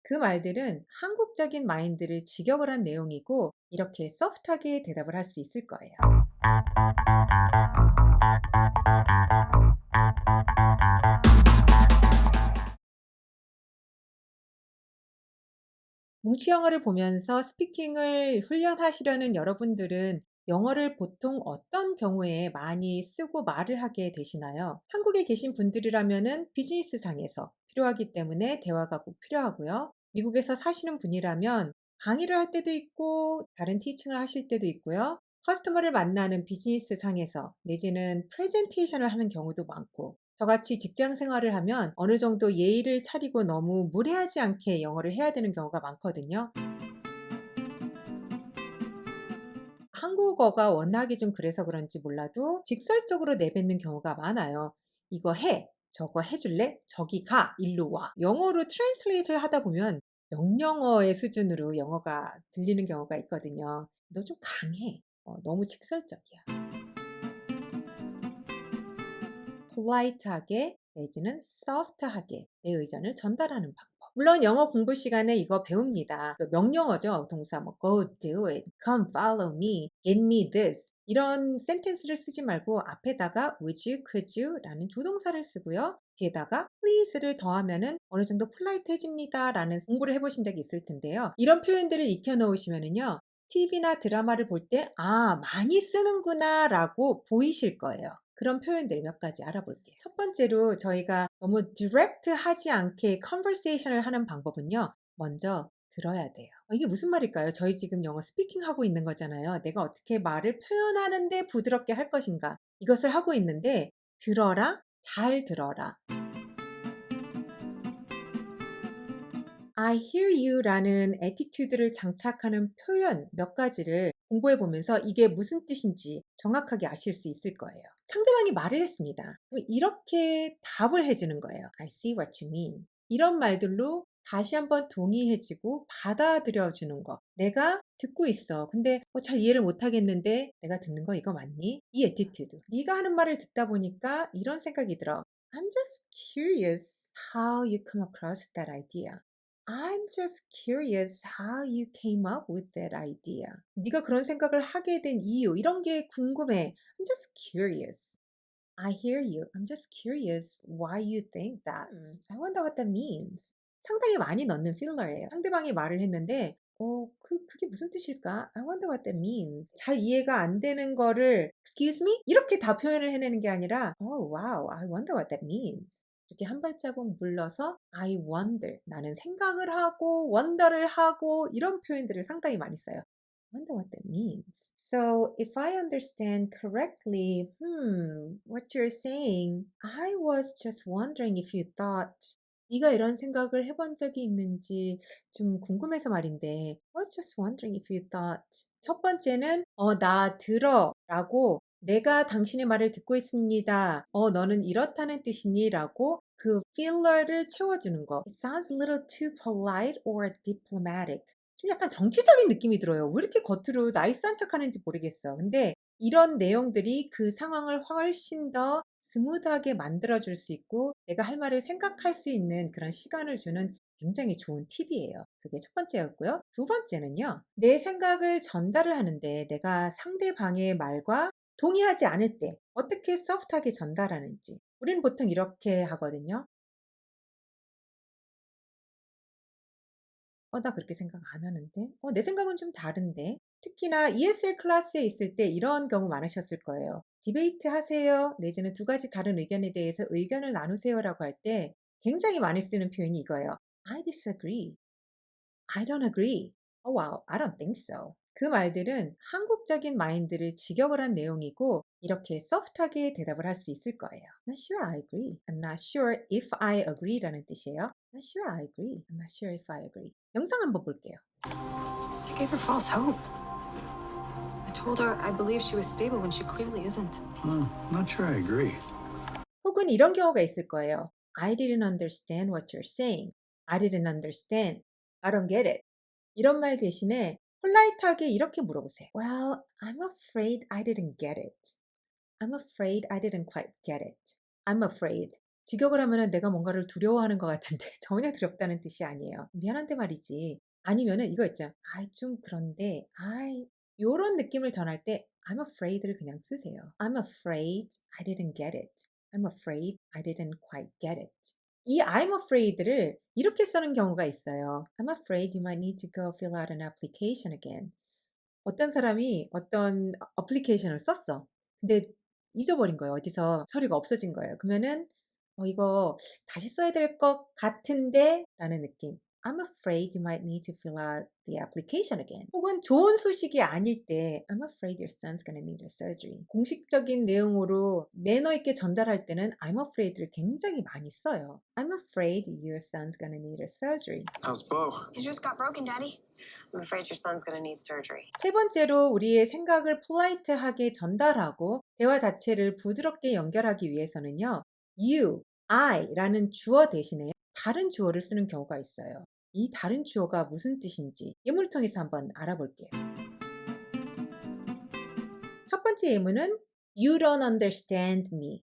그 말들은 한국적인 마인드를 직역을 한 내용이고 이렇게 소프트하게 대답을 할 수 있을 거예요. 뭉치 영어를 보면서 스피킹을 훈련하시려는 여러분들은 영어를 보통 어떤 경우에 많이 쓰고 말을 하게 되시나요? 한국에 계신 분들이라면은 비즈니스 상에서 필요하기 때문에 대화가 꼭 필요하고요. 미국에서 사시는 분이라면 강의를 할 때도 있고 다른 티칭을 하실 때도 있고요. 커스터머를 만나는 비즈니스 상에서 내지는 프레젠테이션을 하는 경우도 많고 저같이 직장 생활을 하면 어느 정도 예의를 차리고 너무 무례하지 않게 영어를 해야 되는 경우가 많거든요. 한국어가 워낙에 좀 그래서 그런지 몰라도 직설적으로 내뱉는 경우가 많아요. "이거 해." "저거 해 줄래?" "저기 가." "일로 와." 영어로 트랜슬레이트를 하다 보면 명령어의 수준으로 영어가 들리는 경우가 있거든요. "너 좀 강해." "너무 직설적이야." 폴라이트하게 내지는 소프트하게 내 의견을 전달하는 방법. 물론 영어 공부 시간에 이거 배웁니다. 그 명령어죠. 동사 뭐 go do it, come follow me, give me this. 이런 센텐스를 쓰지 말고 앞에다가 would you, could you 라는 조동사를 쓰고요. 뒤에다가 please를 더하면은 어느 정도 폴라이트해집니다 라는 공부를 해보신 적이 있을 텐데요. 이런 표현들을 익혀 놓으시면은요. TV나 드라마를 볼 때 많이 쓰는구나 라고 보이실 거예요. 그런 표현들 몇 가지 알아볼게요. 첫 번째로 저희가 너무 디렉트하지 않게 컨버세이션을 하는 방법은요. 먼저 들어야 돼요. 이게 무슨 말일까요? 저희 지금 영어 스피킹하고 있는 거잖아요. 내가 어떻게 말을 표현하는데 부드럽게 할 것인가? 이것을 하고 있는데 들어라, 잘 들어라. I hear you라는 애티튜드를 장착하는 표현 몇 가지를 공부해 보면서 이게 무슨 뜻인지 정확하게 아실 수 있을 거예요. 상대방이 말을 했습니다. 그럼 이렇게 답을 해 주는 거예요. I see what you mean. 이런 말들로 다시 한번 동의해 주고 받아들여 주는 거. 내가 듣고 있어. 근데 잘 이해를 못 하겠는데 내가 듣는 거 이거 맞니? 이 애티튜드. 네가 하는 말을 듣다 보니까 이런 생각이 들어. I'm just curious how you come across that idea. I'm just curious how you came up with that idea. 네가 그런 생각을 하게 된 이유 이런 게 궁금해. I'm just curious. I hear you. I'm just curious why you think that. I wonder what that means. 상당히 많이 넣는 필러예요. 상대방이 말을 했는데 그게 무슨 뜻일까? I wonder what that means. 잘 이해가 안 되는 거를 excuse me? 이렇게 다 표현을 해내는 게 아니라 oh wow, I wonder what that means. 이렇게 한 발자국 물러서 I wonder. 나는 생각을 하고 wonder를 하고 이런 표현들을 상당히 많이 써요. Wonder what that means. So, if I understand correctly, what you're saying, I was just wondering if you thought, 네가 이런 생각을 해본 적이 있는지 좀 궁금해서 말인데, I was just wondering if you thought. 첫 번째는, 나 들어 라고 내가 당신의 말을 듣고 있습니다. 너는 이렇다는 뜻이니? 라고 그 필러를 채워주는 거. It sounds a little too polite or diplomatic. 좀 약간 정치적인 느낌이 들어요. 왜 이렇게 겉으로 나이스한 척하는지 모르겠어. 근데 이런 내용들이 그 상황을 훨씬 더 스무드하게 만들어 줄 수 있고 내가 할 말을 생각할 수 있는 그런 시간을 주는 굉장히 좋은 팁이에요. 그게 첫 번째였고요. 두 번째는요. 내 생각을 전달을 하는데 내가 상대방의 말과 동의하지 않을 때 어떻게 소프트하게 전달하는지. 우리는 보통 이렇게 하거든요. 나 그렇게 생각 안 하는데. 내 생각은 좀 다른데. 특히나 ESL 클래스에 있을 때 이런 경우 많으셨을 거예요. 디베이트 하세요. 내지는 두 가지 다른 의견에 대해서 의견을 나누세요라고 할 때 굉장히 많이 쓰는 표현이 이거예요. I disagree. I don't agree. Oh wow, I don't think so. 그 말들은 한국적인 마인드를 직역을 한 내용이고 이렇게 소프트하게 대답을 할 수 있을 거예요. Not sure I agree. I'm not sure if I agree라는 뜻이에요. Not sure I agree. I'm not sure if I agree. 영상 한번 볼게요. I gave her false hope. I told her I believed she was stable when she clearly isn't. Not sure I agree. 혹은 이런 경우가 있을 거예요. I didn't understand what you're saying. I didn't understand. I don't get it. 이런 말 대신에 폴라이트하게 이렇게 물어보세요. Well, I'm afraid I didn't get it. I'm afraid I didn't quite get it. I'm afraid. 직역을 하면은 내가 뭔가를 두려워하는 것 같은데 전혀 두렵다는 뜻이 아니에요. "미안한데 말이지." 아니면은 이거 있죠. "아이 좀 그런데 아이" 요런 느낌을 전할 때 I'm afraid를 그냥 쓰세요. "I'm afraid I didn't get it. I'm afraid I didn't quite get it." 이 I'm afraid를 이렇게 쓰는 경우가 있어요. "I'm afraid you might need to go fill out an application again." 어떤 사람이 어떤 어플리케이션을 썼어. 근데 잊어버린 거예요. 어디서 서류가 없어진 거예요. 그러면은 이거 다시 써야 될 것 같은데 라는 느낌. I'm afraid you might need to fill out the application again. 혹은 좋은 소식이 아닐 때 I'm afraid your son's gonna need a surgery. 공식적인 내용으로 매너 있게 전달할 때는 I'm afraid를 굉장히 많이 써요. I'm afraid your son's gonna need a surgery. How's Bo? His just got broken, Daddy. I'm afraid your son's gonna need surgery. 세 번째로 우리의 생각을 폴라이트하게 전달하고 대화 자체를 부드럽게 연결하기 위해서는요. you, I라는 주어 대신에 다른 주어를 쓰는 경우가 있어요. 이 다른 주어가 무슨 뜻인지 예문을 통해서 한번 알아볼게요. 첫 번째 예문은 You don't understand me.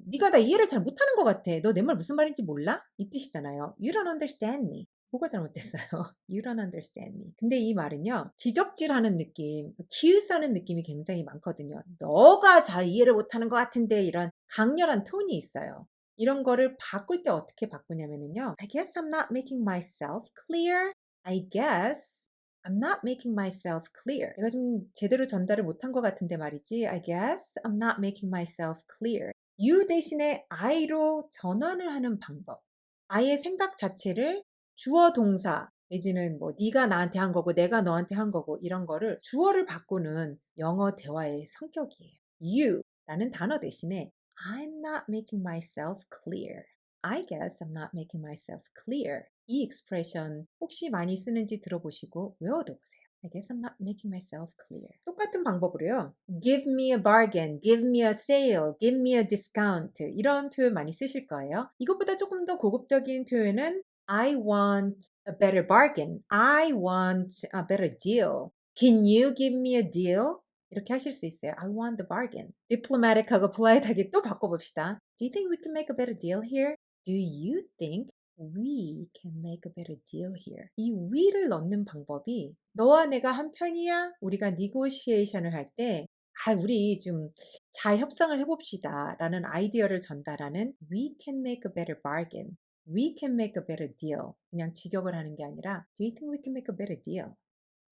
네가 나 이해를 잘 못하는 것 같아. 너 내 말 무슨 말인지 몰라? 이 뜻이잖아요. You don't understand me. 뭐가 잘못됐어요? You don't understand me. 근데 이 말은요. 지적질하는 느낌, 기웃하는 느낌이 굉장히 많거든요. 너가 잘 이해를 못하는 것 같은데 이런 강렬한 톤이 있어요. 이런 거를 바꿀 때 어떻게 바꾸냐면요. I guess I'm not making myself clear. I guess I'm not making myself clear. 내가 좀 제대로 전달을 못한 것 같은데 말이지. I guess I'm not making myself clear. You 대신에 I로 전환을 하는 방법. I의 생각 자체를 주어 동사 내지는 뭐 네가 나한테 한 거고 내가 너한테 한 거고 이런 거를 주어를 바꾸는 영어 대화의 성격이에요. You라는 단어 대신에 I'm not making myself clear. I guess I'm not making myself clear. 이 expression 혹시 많이 쓰는지 들어보시고 외워둬보세요. I guess I'm not making myself clear. 똑같은 방법으로요. Give me a bargain, give me a sale, give me a discount 이런 표현 많이 쓰실 거예요. 이것보다 조금 더 고급적인 표현은 I want a better bargain. I want a better deal. Can you give me a deal? 이렇게 하실 수 있어요. I want the bargain. diplomatic하고 polite하게 또 바꿔봅시다. Do you think we can make a better deal here? Do you think we can make a better deal here? 이 we를 넣는 방법이 너와 내가 한 편이야? 우리가 negotiation을 할 때 우리 좀 잘 협상을 해봅시다 라는 아이디어를 전달하는 we can make a better bargain. We can make a better deal. 그냥 직역을 하는 게 아니라 Do you think we can make a better deal?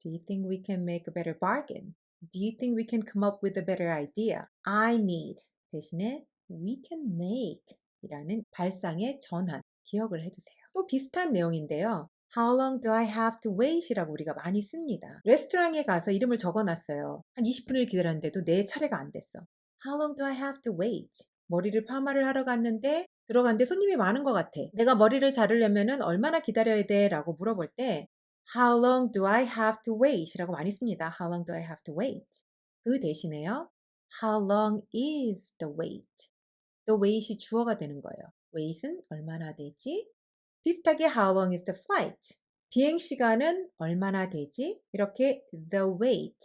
Do you think we can make a better bargain? Do you think we can come up with a better idea? I need 대신에 we can make 이라는 발상의 전환 기억을 해두세요. 또 비슷한 내용인데요. How long do I have to wait? 이라고 우리가 많이 씁니다. 레스토랑에 가서 이름을 적어놨어요. 한 20분을 기다렸는데도 내 차례가 안 됐어. How long do I have to wait? 머리를 파마를 하러 갔는데 들어갔는데 손님이 많은 것 같아. 내가 머리를 자르려면은 얼마나 기다려야 돼? 라고 물어볼 때 How long do I have to wait? 이라고 많이 씁니다. How long do I have to wait? 그 대신에요. How long is the wait? The wait이 주어가 되는 거예요. wait은 얼마나 되지? 비슷하게 How long is the flight? 비행 시간은 얼마나 되지? 이렇게 the wait,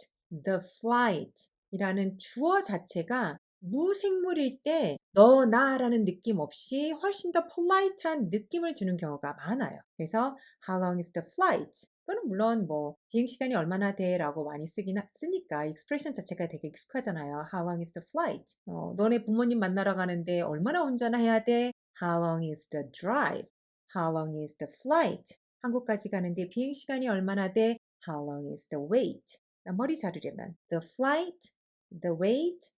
the flight 이라는 주어 자체가 무생물일 때 너, 나라는 느낌 없이 훨씬 더 polite한 느낌을 주는 경우가 많아요. 그래서 How long is the flight? 또는 물론 뭐 비행 시간이 얼마나 돼? 라고 많이 쓰니까 익스프레션 자체가 되게 익숙하잖아요. How long is the flight? 너네 부모님 만나러 가는데 얼마나 운전해야 돼? How long is the drive? How long is the flight? 한국까지 가는데 비행 시간이 얼마나 돼? How long is the wait? 머리 자르려면 the flight, the wait,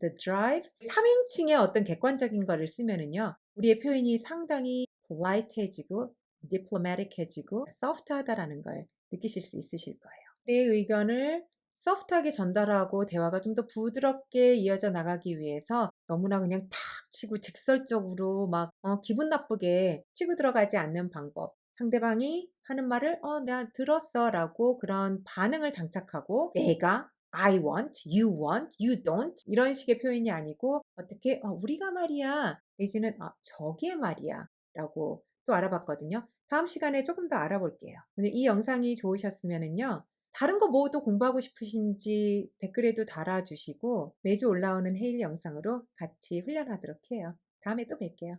the drive 3인칭의 어떤 객관적인 거를 쓰면은요. 우리의 표현이 상당히 polite해지고 diplomatic해지고 soft하다라는 걸 느끼실 수 있으실 거예요. 내 의견을 소프트하게 전달하고 대화가 좀 더 부드럽게 이어져 나가기 위해서 너무나 그냥 탁 치고 직설적으로 막 기분 나쁘게 치고 들어가지 않는 방법. 상대방이 하는 말을 내가 들었어 라고 그런 반응을 장착하고 내가 I want, you don't 이런 식의 표현이 아니고 어떻게 우리가 말이야 내지는 저게 말이야 라고 또 알아봤거든요. 다음 시간에 조금 더 알아볼게요. 오늘 이 영상이 좋으셨으면은요. 다른 거 뭐 또 공부하고 싶으신지 댓글에도 달아주시고 매주 올라오는 헤일 영상으로 같이 훈련하도록 해요. 다음에 또 뵐게요.